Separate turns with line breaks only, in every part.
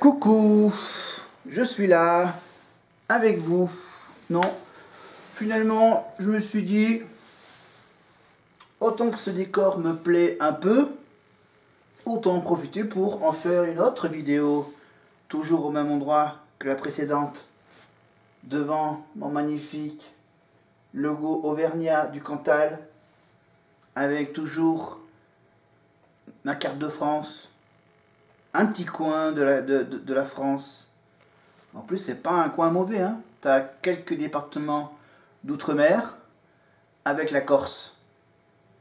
Coucou, je suis là, avec vous. Non, finalement, je me suis dit, autant que ce décor me plaît un peu, autant en profiter pour en faire une autre vidéo, toujours au même endroit que la précédente, devant mon magnifique logo Auvergnat du Cantal, avec toujours ma carte de France, un petit coin de la France. En plus, c'est pas un coin mauvais, hein. T'as quelques départements d'outre-mer avec la Corse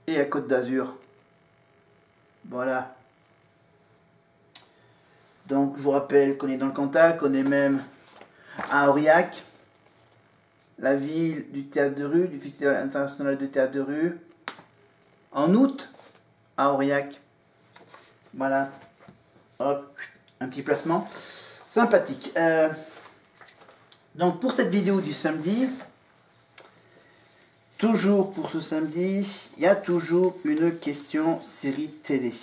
et la Côte d'Azur. Voilà. Donc, je vous rappelle qu'on est dans le Cantal, qu'on est même à Aurillac, la ville du théâtre de rue, du Festival international de théâtre de rue. En août, à Aurillac. Voilà. Hop, un petit placement sympathique. Donc pour cette vidéo du samedi, toujours pour ce samedi, il y a toujours une question série télé.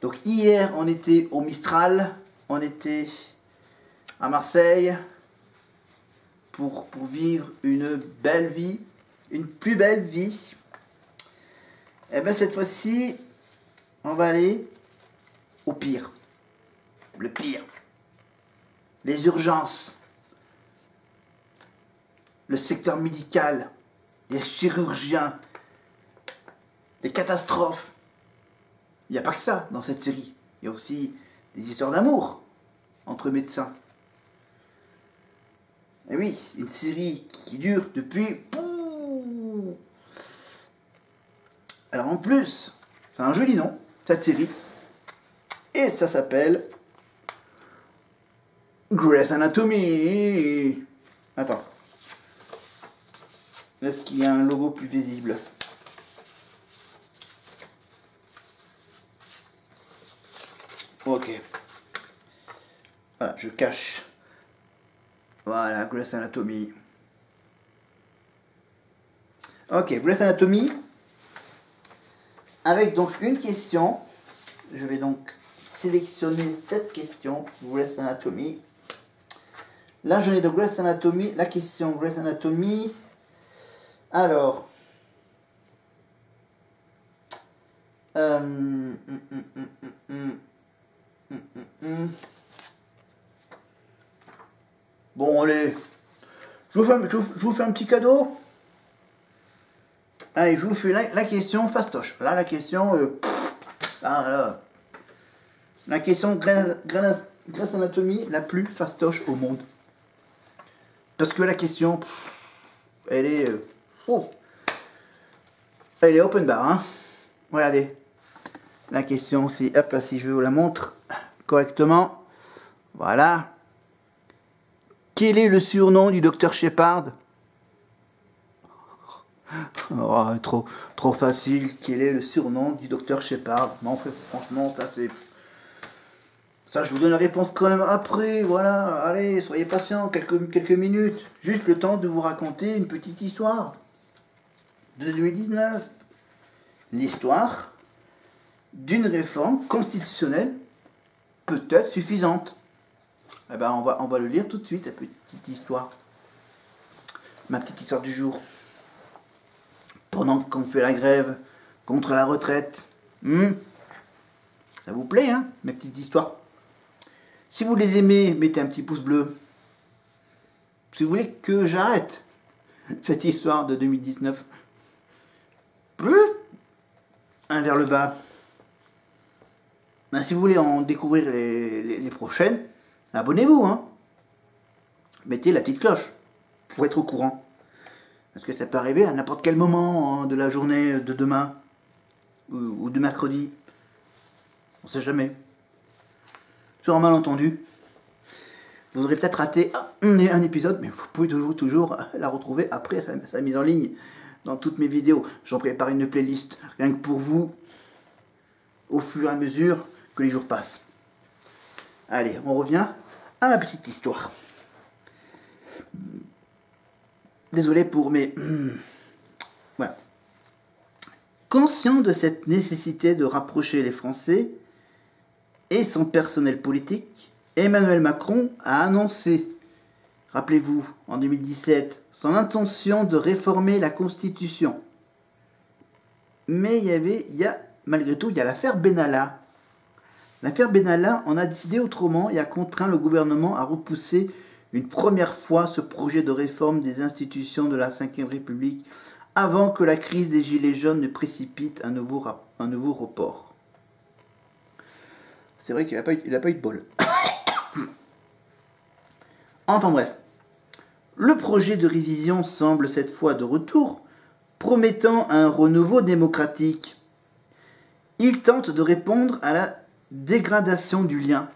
Donc hier on était au Mistral, on était à Marseille pour vivre une belle vie, une plus belle vie. Et bien cette fois-ci, on va aller au pire. Le pire. Les urgences. Le secteur médical. Les chirurgiens. Les catastrophes. Il n'y a pas que ça dans cette série. Il y a aussi des histoires d'amour entre médecins. Et oui, une série qui dure depuis... Alors en plus, c'est un joli nom, cette série. Et ça s'appelle Grey's Anatomy. Attends. Est-ce qu'il y a un logo plus visible? Ok. Voilà, je cache. Voilà, Grey's Anatomy. Ok, Grey's Anatomy. Avec donc une question. Je vais donc sélectionner cette question pour Grey's Anatomy. Là, j'en ai de Grey's Anatomy. La question Grey's Anatomy. Alors. Bon, allez. Je vous fais un petit cadeau. Allez, je vous fais la question fastoche. Là, la question... la question Grey's Anatomy la plus fastoche au monde. Parce que la question, elle est... elle est open bar, hein. Regardez. La question, c'est... Hop là, si je vous la montre correctement. Voilà. Quel est le surnom du docteur Shepard? Oh, trop facile. Quel est le surnom du docteur Shepard? Non, franchement, ça c'est... Ça, je vous donne la réponse quand même après. Voilà, allez, soyez patient, quelques minutes. Juste le temps de vous raconter une petite histoire de 2019. L'histoire d'une réforme constitutionnelle peut-être suffisante. Eh ben, on va le lire tout de suite, la petite histoire. Ma petite histoire du jour. Pendant qu'on fait la grève contre la retraite. Ça vous plaît, hein, mes petites histoires? Si vous les aimez, mettez un petit pouce bleu. Si vous voulez que j'arrête cette histoire de 2019, un vers le bas. Ben, si vous voulez en découvrir les prochaines, abonnez-vous, hein. Mettez la petite cloche pour être au courant. Parce que ça peut arriver à n'importe quel moment de la journée de demain ou de mercredi. On sait jamais. Sur un malentendu. Vous aurez peut-être raté un épisode, mais vous pouvez toujours la retrouver après sa mise en ligne dans toutes mes vidéos. J'en prépare une playlist rien que pour vous au fur et à mesure que les jours passent. Allez, on revient à ma petite histoire. Désolé pour mes... Voilà. Conscient de cette nécessité de rapprocher les Français et son personnel politique, Emmanuel Macron a annoncé, rappelez-vous, en 2017, son intention de réformer la Constitution. Mais malgré tout, il y a l'affaire Benalla. L'affaire Benalla en a décidé autrement et a contraint le gouvernement à repousser une première fois ce projet de réforme des institutions de la Ve République avant que la crise des Gilets jaunes ne précipite un nouveau report. C'est vrai qu'il n'a pas eu de bol. Enfin bref, le projet de révision semble cette fois de retour, promettant un renouveau démocratique. Il tente de répondre à la dégradation du lien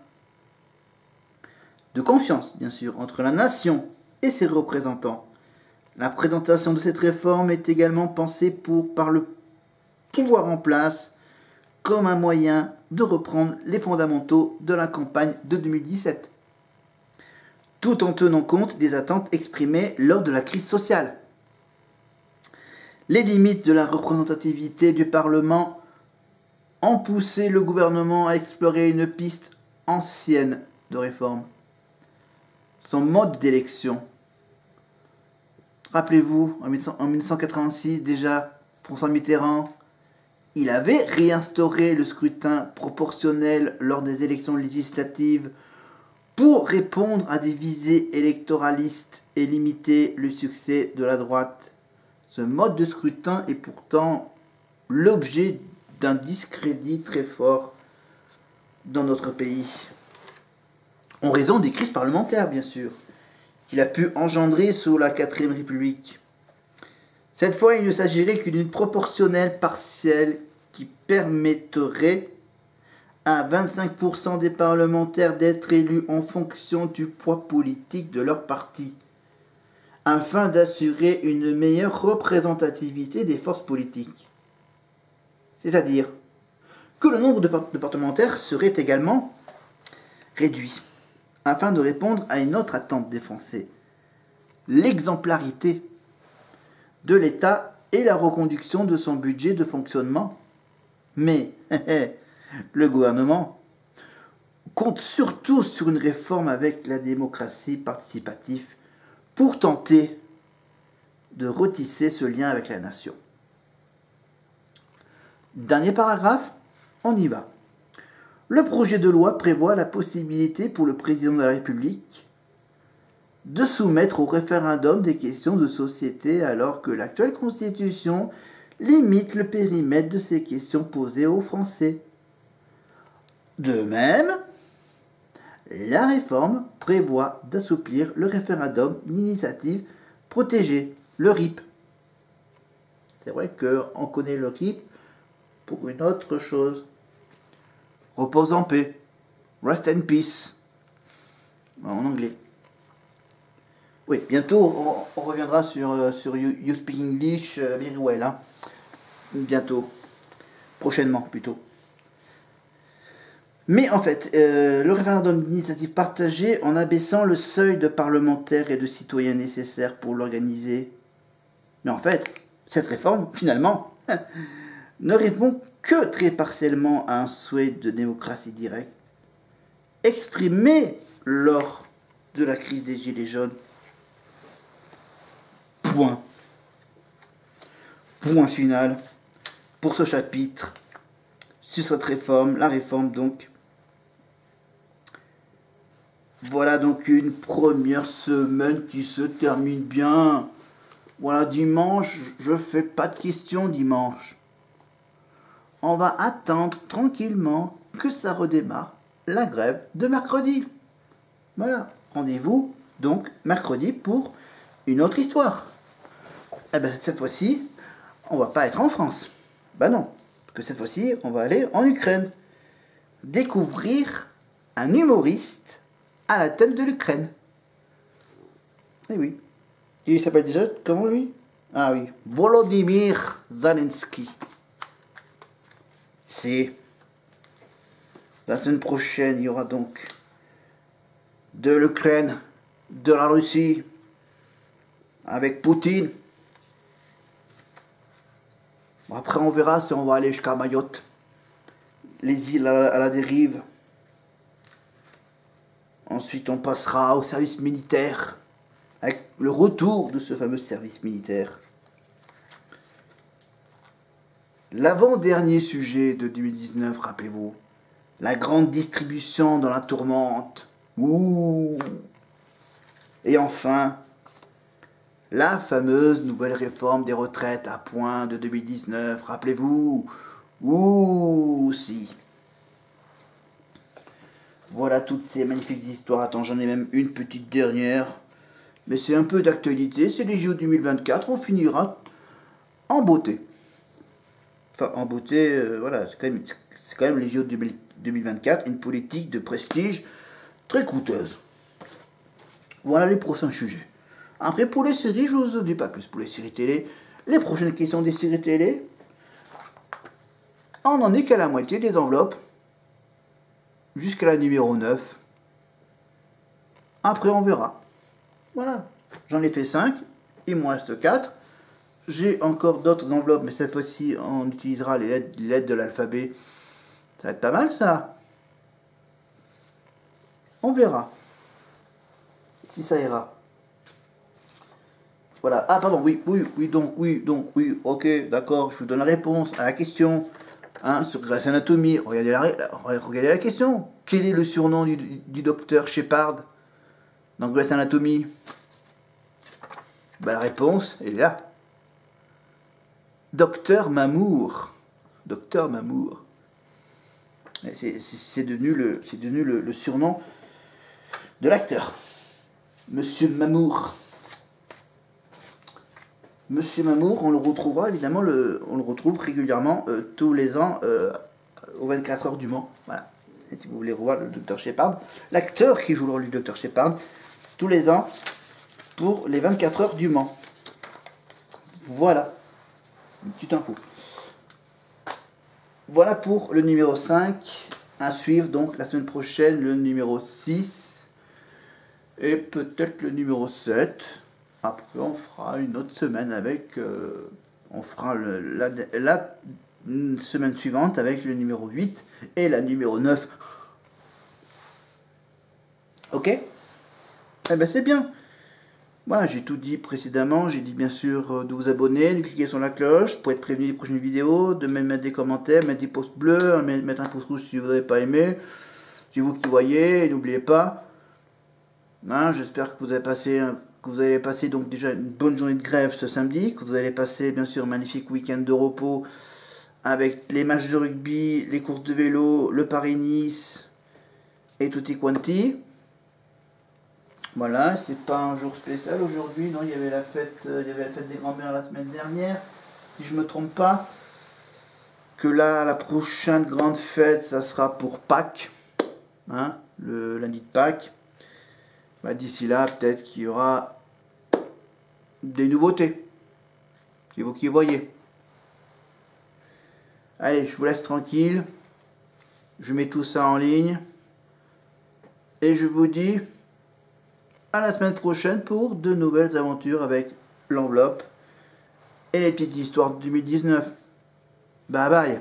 de confiance, bien sûr, entre la nation et ses représentants. La présentation de cette réforme est également pensée par le pouvoir en place comme un moyen de reprendre les fondamentaux de la campagne de 2017, tout en tenant compte des attentes exprimées lors de la crise sociale. Les limites de la représentativité du Parlement ont poussé le gouvernement à explorer une piste ancienne de réforme. Son mode d'élection. Rappelez-vous, en 1986 déjà, François Mitterrand, il avait réinstauré le scrutin proportionnel lors des élections législatives pour répondre à des visées électoralistes et limiter le succès de la droite. Ce mode de scrutin est pourtant l'objet d'un discrédit très fort dans notre pays. En raison des crises parlementaires, bien sûr, qu'il a pu engendrer sous la Quatrième République. Cette fois, il ne s'agirait que d'une proportionnelle partielle qui permettrait à 25% des parlementaires d'être élus en fonction du poids politique de leur parti, afin d'assurer une meilleure représentativité des forces politiques. C'est-à-dire que le nombre de parlementaires serait également réduit, afin de répondre à une autre attente des Français, l'exemplarité de l'État et la reconduction de son budget de fonctionnement. Mais le gouvernement compte surtout sur une réforme avec la démocratie participative pour tenter de retisser ce lien avec la nation. Dernier paragraphe, on y va. Le projet de loi prévoit la possibilité pour le président de la République de soumettre au référendum des questions de société alors que l'actuelle Constitution limite le périmètre de ces questions posées aux Français. De même, la réforme prévoit d'assouplir le référendum d'initiative protégée, le RIP. C'est vrai qu'on connaît le RIP pour une autre chose. Repose en paix. Rest in peace. En anglais. Oui, bientôt on reviendra sur You Speak English very well. Hein. Bientôt. Prochainement plutôt. Mais en fait, le référendum d'initiative partagée, en abaissant le seuil de parlementaires et de citoyens nécessaires pour l'organiser. Mais en fait, cette réforme, finalement, ne répond que très partiellement à un souhait de démocratie directe, exprimé lors de la crise des Gilets jaunes. Point. Point final pour ce chapitre sur cette réforme, la réforme donc. Voilà donc une première semaine qui se termine bien. Voilà, dimanche, je fais pas de questions dimanche. On va attendre tranquillement que ça redémarre la grève de mercredi. Voilà, rendez-vous donc mercredi pour une autre histoire. Eh bien cette fois-ci, on va pas être en France. Ben non, parce que cette fois-ci, on va aller en Ukraine. Découvrir un humoriste à la tête de l'Ukraine. Eh oui. Il s'appelle déjà comment lui? Ah oui, Volodymyr Zelensky. C'est la semaine prochaine, il y aura donc de l'Ukraine, de la Russie, avec Poutine. Bon, après, on verra si on va aller jusqu'à Mayotte, les îles à la dérive, Ensuite, on passera au service militaire, avec le retour de ce fameux service militaire. L'avant-dernier sujet de 2019, rappelez-vous, la grande distribution dans la tourmente. Ouh. Et enfin, la fameuse nouvelle réforme des retraites à point de 2019, rappelez-vous. Ouh, si. Voilà toutes ces magnifiques histoires. Attends, j'en ai même une petite dernière. Mais c'est un peu d'actualité, c'est les JO 2024, on finira en beauté. Enfin, en beauté, voilà, c'est quand même les JO 2024, une politique de prestige très coûteuse. Voilà les prochains sujets. Après, pour les séries, je vous en dis pas plus. Pour les séries télé, les prochaines questions des séries télé, on n'en est qu'à la moitié des enveloppes, jusqu'à la numéro 9. Après, on verra. Voilà, j'en ai fait 5, il m'en reste 4. J'ai encore d'autres enveloppes, mais cette fois-ci, on utilisera les lettres de l'alphabet. Ça va être pas mal, ça. On verra. Si ça ira. Voilà. Ah, pardon, oui, ok, d'accord, je vous donne la réponse à la question. Hein, sur Grey's Anatomy, regardez la question. Quel est le surnom du docteur Shepard dans Grey's Anatomy? Bah, la réponse est là. Docteur Mamour. Docteur Mamour. C'est devenu le surnom de l'acteur. Monsieur Mamour. Monsieur Mamour, on le retrouvera évidemment, on le retrouve régulièrement tous les ans aux 24 heures du Mans. Voilà. Et si vous voulez revoir le docteur Shepard, l'acteur qui joue le rôle du docteur Shepard, tous les ans pour les 24 heures du Mans. Voilà. Une petite info. Voilà pour le numéro 5. À suivre donc la semaine prochaine le numéro 6. Et peut-être le numéro 7. Après on fera une autre semaine avec... on fera la semaine suivante avec le numéro 8 et la numéro 9. Ok? Eh ben c'est bien. Voilà, j'ai tout dit précédemment. J'ai dit bien sûr de vous abonner, de cliquer sur la cloche pour être prévenu des prochaines vidéos, de même mettre des commentaires, mettre des pouces bleus, mettre un pouce rouge si vous n'avez pas aimé. C'est vous qui voyez, n'oubliez pas. Hein, j'espère que vous allez passer donc déjà une bonne journée de grève ce samedi, que vous allez passer bien sûr un magnifique week-end de repos avec les matchs de rugby, les courses de vélo, le Paris-Nice et tutti quanti. Voilà, c'est pas un jour spécial aujourd'hui, non, il y avait la fête des grands-mères la semaine dernière, si je me trompe pas. Que là, la prochaine grande fête, ça sera pour Pâques, hein, le lundi de Pâques. Bah, d'ici là, peut-être qu'il y aura des nouveautés. C'est vous qui voyez. Allez, je vous laisse tranquille. Je mets tout ça en ligne. Et je vous dis à la semaine prochaine pour de nouvelles aventures avec l'enveloppe et les petites histoires de 2019. Bye bye.